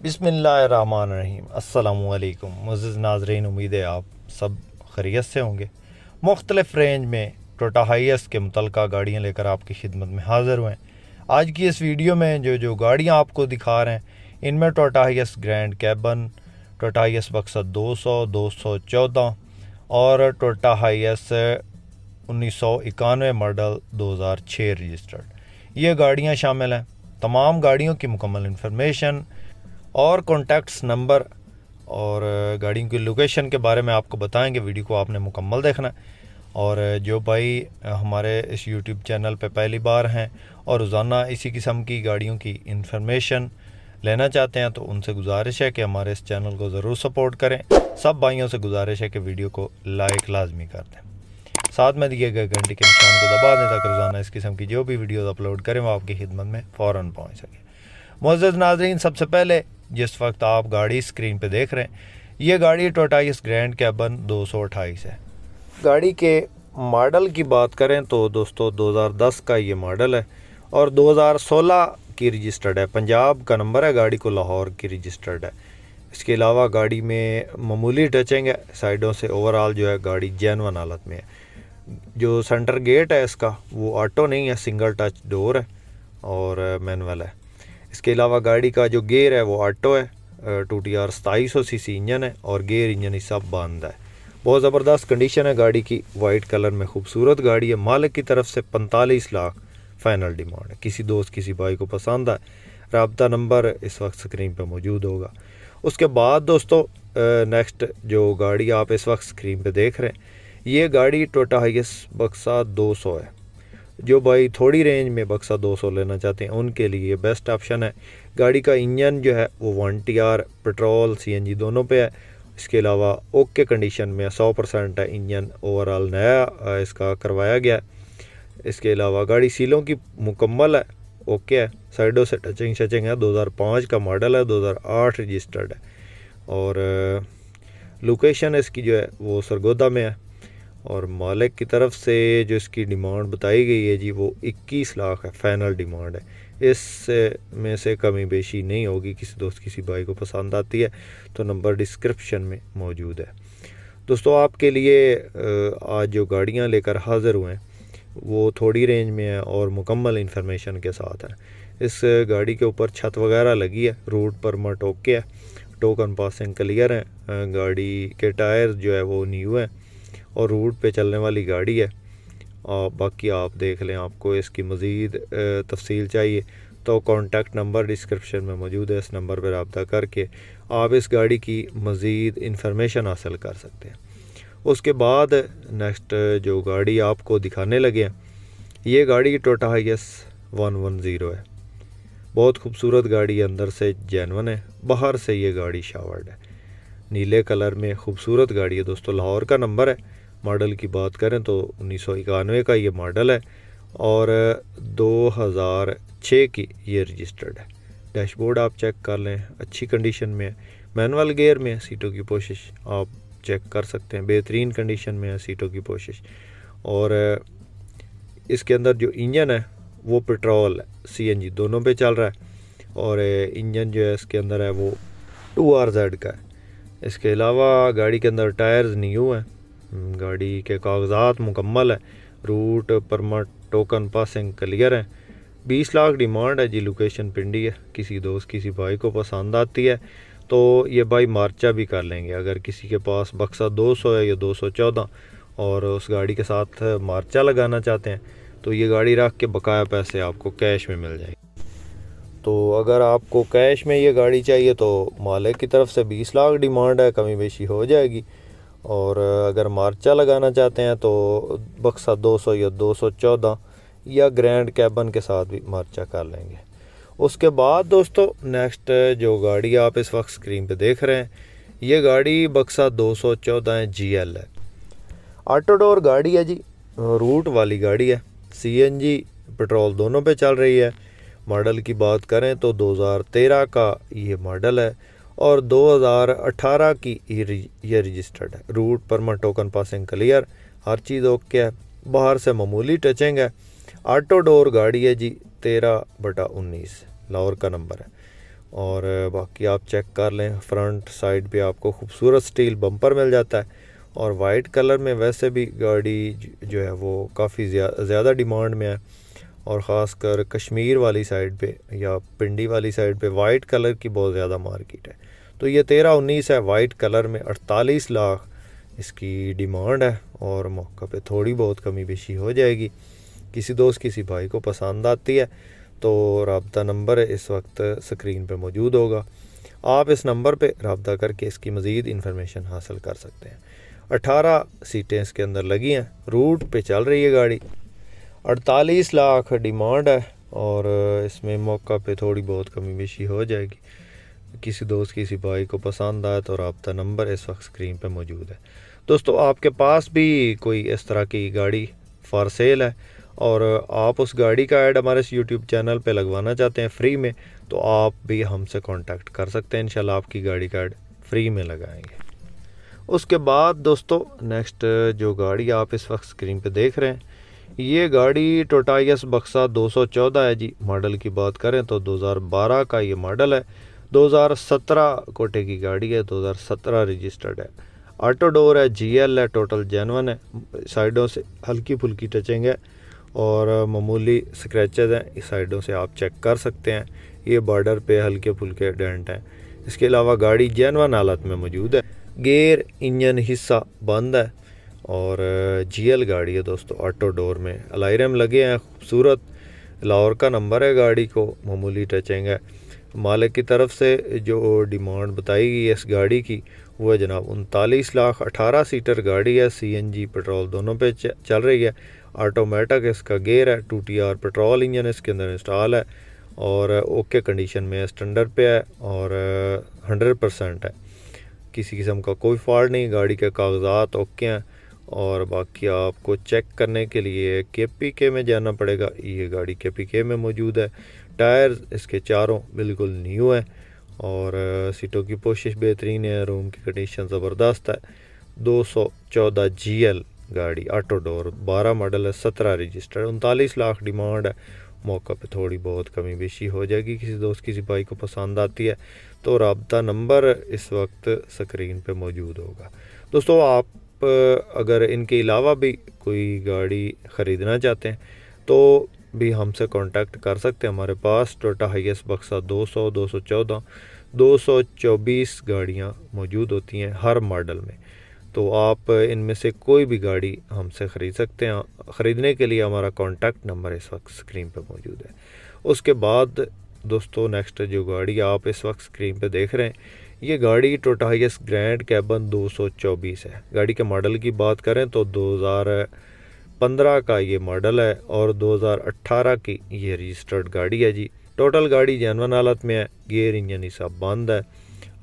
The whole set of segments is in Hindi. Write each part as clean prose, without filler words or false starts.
बिस्मिल्लाहिर्रहमानिर्रहीम। अस्सलामुअलैकुम मुअज़्ज़िज़ नाज़रीन, उम्मीद है आप सब खैरियत से होंगे। मुख्तलिफ़ रेंज में टोयोटा हाइएस के मुतल्लिक़ा गाड़ियाँ लेकर आपकी खिदमत में हाज़िर हुए। आज की इस वीडियो में जो गाड़ियाँ आपको दिखा रहे हैं, इनमें टोयोटा हाइएस ग्रैंड कैबन, टोयोटा हाइएस बक्सा 200, 214 और टोयोटा हाइएस 1991 मॉडल 2006 रजिस्टर्ड ये गाड़ियाँ शामिल हैं। तमाम गाड़ियों की मुकम्मल इंफॉर्मेशन और कॉन्टैक्ट्स नंबर और गाड़ियों की लोकेशन के बारे में आपको बताएंगे। वीडियो को आपने मुकम्मल देखना है। और जो भाई हमारे इस यूट्यूब चैनल पे पहली बार हैं और रोज़ाना इसी किस्म की गाड़ियों की इंफॉर्मेशन लेना चाहते हैं, तो उनसे गुजारिश है कि हमारे इस चैनल को ज़रूर सपोर्ट करें। सब भाइयों से गुजारिश है कि वीडियो को लाइक लाजमी कर दें, साथ में दिए गए घंटे के निशान को दबा दें ताकि रोज़ाना इस किस्म की जो भी वीडियोज़ अपलोड करें वो आपकी खिदमत में फ़ौरन पहुँच सके। मुअज़्ज़िज़ नाज़रीन, सबसे पहले जिस वक्त आप गाड़ी स्क्रीन पे देख रहे हैं, ये गाड़ी टोयोटा हाइएस ग्रैंड कैबन 228 है। गाड़ी के मॉडल की बात करें तो दोस्तों 2010 का ये मॉडल है और 2016 की रजिस्टर्ड है। पंजाब का नंबर है, गाड़ी को लाहौर की रजिस्टर्ड है। इसके अलावा गाड़ी में मामूली टचिंग है साइडों से। ओवरऑल जो है गाड़ी जेन्युइन हालत में है। जो सेंटर गेट है इसका वो ऑटो नहीं है, सिंगल टच डोर है और मैनुअल है। इसके अलावा गाड़ी का जो गेयर है वो ऑटो है। 2TR 2700 सीसी इंजन है और गेयर इंजन ही सब बंद है। बहुत ज़बरदस्त कंडीशन है गाड़ी की, वाइट कलर में खूबसूरत गाड़ी है। मालिक की तरफ से 45 लाख फाइनल डिमांड है। किसी दोस्त किसी भाई को पसंद है, राब्ता नंबर इस वक्त स्क्रीन पर मौजूद होगा। उसके बाद दोस्तों नेक्स्ट जो गाड़ी आप इस वक्त स्क्रीन पे देख रहे हैं, ये गाड़ी टोयोटा हाइएस बक्सा 200 है। जो भाई थोड़ी रेंज में बक्सा 200 लेना चाहते हैं उनके लिए बेस्ट ऑप्शन है। गाड़ी का इंजन जो है वो 1TR पेट्रोल CNG दोनों पे है। इसके अलावा ओके कंडीशन में 100% है। इंजन ओवरऑल नया इसका करवाया गया है। इसके अलावा गाड़ी सीलों की मुकम्मल है, ओके है। साइडों से टचिंग शचिंग है। 2005 का मॉडल है, 2008 रजिस्टर्ड है और लोकेशन इसकी जो है वो सरगोदा में है। और मालिक की तरफ से जो इसकी डिमांड बताई गई है जी वो 21 लाख है, फाइनल डिमांड है। इस में से कमी बेशी नहीं होगी। किसी दोस्त किसी भाई को पसंद आती है तो नंबर डिस्क्रिप्शन में मौजूद है। दोस्तों आपके लिए आज जो गाड़ियां लेकर हाज़िर हुए हैं वो थोड़ी रेंज में है और मुकम्मल इंफॉर्मेशन के साथ है। इस गाड़ी के ऊपर छत वगैरह लगी है, रूट परमिट ओके है, टोकन पासिंग क्लियर है। गाड़ी के टायर जो है वो न्यू है और रूट पे चलने वाली गाड़ी है। और बाकी आप देख लें, आपको इसकी मज़ीद तफसील चाहिए तो कॉन्टैक्ट नंबर डिस्क्रिप्शन में मौजूद है। इस नंबर पर रब्ता करके आप इस गाड़ी की मज़ीद इंफॉर्मेशन हासिल कर सकते हैं। उसके बाद नेक्स्ट जो गाड़ी आपको दिखाने लगे हैं, ये गाड़ी टोयोटा हाइएस 110 है। बहुत खूबसूरत गाड़ी है, अंदर से जेन्युइन है, बाहर से ये गाड़ी शावर्ड है। नीले कलर में खूबसूरत गाड़ी है दोस्तों। लाहौर का नंबर है। मॉडल की बात करें तो 1991 का ये मॉडल है और 2006 की ये रजिस्टर्ड है। डैशबोर्ड आप चेक कर लें, अच्छी कंडीशन में है। मैनुअल गियर में है, सीटों की पोशिश आप चेक कर सकते हैं, बेहतरीन कंडीशन में है सीटों की पोशिश। और इसके अंदर जो इंजन है वो पेट्रोल CNG दोनों पे चल रहा है और इंजन जो है इसके अंदर है वो 2RZ का है। इसके अलावा गाड़ी के अंदर टायर्स न्यू हैं। गाड़ी के कागजात मुकम्मल है, route permit token passing clear है। 20 लाख डिमांड है जी। लोकेशन पिंडी है। किसी दोस्त किसी भाई को पसंद आती है तो ये भाई मार्चा भी कर लेंगे। अगर किसी के पास बक्सा 200 है या 214 और उस गाड़ी के साथ मार्चा लगाना चाहते हैं तो ये गाड़ी रख के बकाया पैसे आपको कैश में मिल जाएगी। तो अगर आपको कैश में ये गाड़ी चाहिए तो मालिक की तरफ से 20 लाख डिमांड है, कमी बेशी हो जाएगी। और अगर मार्चा लगाना चाहते हैं तो बक्सा 200 या 214 या ग्रैंड कैबन के साथ भी मार्चा कर लेंगे। उसके बाद दोस्तों नेक्स्ट जो गाड़ी आप इस वक्त स्क्रीन पे देख रहे हैं, ये गाड़ी बक्सा 214 GL है। ऑटो डोर गाड़ी है जी, रूट वाली गाड़ी है। CNG पेट्रोल दोनों पे चल रही है। मॉडल की बात करें तो 2013 का ये मॉडल है और 2018 की ये रजिस्टर्ड है। Route permit token passing clear, हर चीज़ ओके है। बाहर से मामूली टचिंग है। ऑटो डोर गाड़ी है जी, 13/19 लाहौर का नंबर है। और बाकी आप चेक कर लें, फ्रंट साइड पे आपको खूबसूरत स्टील बम्पर मिल जाता है। और वाइट कलर में वैसे भी गाड़ी जो है वो काफ़ी ज़्यादा डिमांड में है, और ख़ासकर कश्मीर वाली साइड पे या पिंडी वाली साइड पे वाइट कलर की बहुत ज़्यादा मार्केट है। तो ये 13-19 है, वाइट कलर में 48 लाख इसकी डिमांड है, और मौका पे थोड़ी बहुत कमी बेशी हो जाएगी। किसी दोस्त किसी भाई को पसंद आती है तो राब्ता नंबर इस वक्त स्क्रीन पे मौजूद होगा, आप इस नंबर पे राब्ता करके इसकी मज़ीद इन्फॉर्मेशन हासिल कर सकते हैं। 18 सीटें इसके अंदर लगी हैं, रूट पे चल रही है गाड़ी, 48 लाख डिमांड है, और इसमें मौका पे थोड़ी बहुत कमी बेशी हो जाएगी। किसी दोस्त किसी भाई को पसंद आए तो राब्ता नंबर इस वक्त स्क्रीन पे मौजूद है। दोस्तों, आपके पास भी कोई इस तरह की गाड़ी फॉर सेल है और आप उस गाड़ी का ऐड हमारे यूट्यूब चैनल पे लगवाना चाहते हैं फ्री में, तो आप भी हमसे कांटेक्ट कर सकते हैं। इंशाल्लाह आपकी गाड़ी का ऐड फ्री में लगाएंगे। उसके बाद दोस्तों, नेक्स्ट जो गाड़ी आप इस वक्त स्क्रीन पे देख रहे हैं, ये गाड़ी टोयोटा यारिस बक्सा 214 है जी। मॉडल की बात करें तो 2012 का ये मॉडल है, 2017 कोटे की गाड़ी है, 2017 रजिस्टर्ड है, ऑटो डोर है, GL है, टोटल जेन्युइन है, साइडों से हल्की फुल्की टचिंग है और मामूली स्क्रैचेस हैं, इस साइडों से आप चेक कर सकते हैं। ये बॉर्डर पे हल्के फुल्के डेंट हैं। इसके अलावा गाड़ी जेन्युइन हालत में मौजूद है, गेयर इंजन हिस्सा बंद है, और GL गाड़ी है दोस्तों, ऑटो डोर में अलायरम लगे हैं खूबसूरत, लाहौर का नंबर है गाड़ी को, मामूली टचिंग है। मालिक की तरफ से जो डिमांड बताई गई है इस गाड़ी की वो है जनाब 39 लाख। 18 सीटर गाड़ी है, CNG पेट्रोल दोनों पे चल रही है, ऑटोमेटिक इसका गेयर है, 2TR पेट्रोल इंजन इसके अंदर इंस्टॉल है, और ओके कंडीशन में स्टैंडर्ड पे है, और 100% है, किसी किस्म का कोई फॉल्ट नहीं, गाड़ी के कागजात ओके हैं। और बाकी आपको चेक करने के लिए KPK में जाना पड़ेगा, ये गाड़ी KPK में मौजूद है। टायर इसके चारों बिल्कुल न्यू है, और सीटों की पोशिश बेहतरीन है, रूम की कंडीशन ज़बरदस्त है। 214 GL गाड़ी, ऑटो डोर, 12 मॉडल है, 17 रजिस्टर्ड, 39 लाख डिमांड है। मौका पे थोड़ी बहुत कमी बेशी हो जाएगी, किसी दोस्त किसी भाई को पसंद आती है तो राब्ता नंबर इस वक्त स्क्रीन पे मौजूद होगा। दोस्तों, आप अगर इनके अलावा भी कोई गाड़ी ख़रीदना चाहते हैं तो भी हमसे कांटेक्ट कर सकते हैं। हमारे पास टोयोटा हाईएस बक्सा 200, 214, 224 गाड़ियाँ मौजूद होती हैं हर मॉडल में, तो आप इनमें से कोई भी गाड़ी हमसे ख़रीद सकते हैं। ख़रीदने के लिए हमारा कांटेक्ट नंबर इस वक्त स्क्रीन पर मौजूद है। उसके बाद दोस्तों, नेक्स्ट जो गाड़ी आप इस वक्त स्क्रीन पे देख रहे हैं, ये गाड़ी टोयोटा हाईएस ग्रैंड कैबन 224 है। गाड़ी के मॉडल की बात करें तो 2015 का ये मॉडल है, और 2018 की ये रजिस्टर्ड गाड़ी है जी। टोटल गाड़ी जेन्युइन हालत में है, गियर इंजन सब बंद है,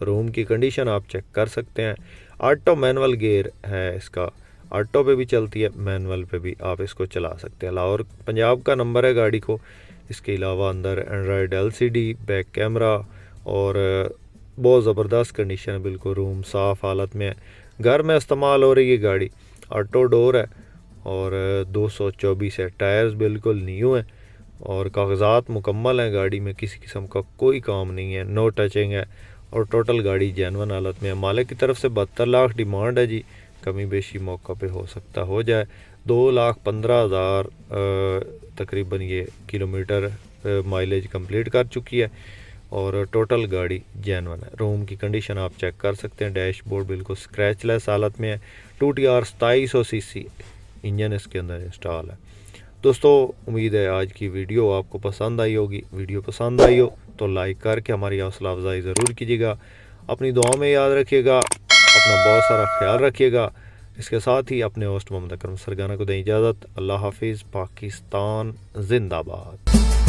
रूम की कंडीशन आप चेक कर सकते हैं। ऑटो मैनुअल गियर है इसका, ऑटो पे भी चलती है, मैनुअल पे भी आप इसको चला सकते हैं। लाहौर पंजाब का नंबर है गाड़ी को। इसके अलावा अंदर एंड्रॉयड LCD, बैक कैमरा, और बहुत ज़बरदस्त कंडीशन है, बिल्कुल रूम साफ़ हालत में है, घर में इस्तेमाल हो रही है गाड़ी। ऑटो डोर है, और 224 है, टायर्स बिल्कुल न्यू है, और कागजात मुकम्मल हैं, गाड़ी में किसी किस्म का कोई काम नहीं है, नो टचिंग है, और टोटल गाड़ी जेन्युइन हालत में है। मालिक की तरफ से 72 लाख डिमांड है जी, कमी बेशी मौका पे हो सकता हो जाए। 2,15,000 तकरीबन ये किलोमीटर माइलेज कंप्लीट कर चुकी है, और टोटल गाड़ी जेन्युइन है। रूम की कंडीशन आप चेक कर सकते हैं, डैशबोर्ड बिल्कुल स्क्रैचलेस हालत में है, 2TR 2700 cc इंजन इसके अंदर इंस्टॉल है। दोस्तों, उम्मीद है आज की वीडियो आपको पसंद आई होगी। वीडियो पसंद आई हो तो लाइक करके हमारी हौसला अफजाई ज़रूर कीजिएगा। अपनी दुआ में याद रखिएगा, अपना बहुत सारा ख्याल रखिएगा। इसके साथ ही अपने होस्ट मोहम्मद अकरम सरगाना को दें इजाज़त। अल्लाह हाफिज़। पाकिस्तान जिंदाबाद।